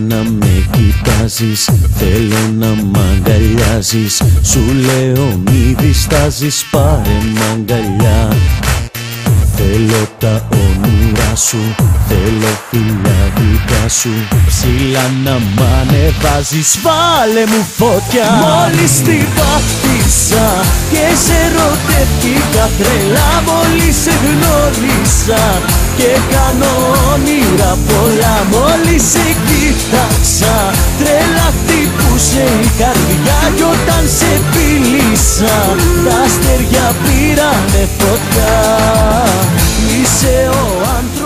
να με κοιτάζεις, θέλω να μ' αγκαλιάζεις. Σου λέω μη διστάζεις, πάρε μ' αγκαλιά. Θέλω τα όνειρά σου, θέλω φιλιά δικά σου, ψηλά να μ' ανεβάζεις, βάλε μου φωτιά. Μόλις την βάφτισα και σε ερωτεύτηκα τρελά, μόλις σε γνώρισα και κάνω όνειρα πολλά. Μόλις σε κοίταξα τρέλα χτύπουσε η καρδιά, κι όταν σε φίλησα τα αστέρια πήρανε φωτιά. Είσαι ο άνθρωπος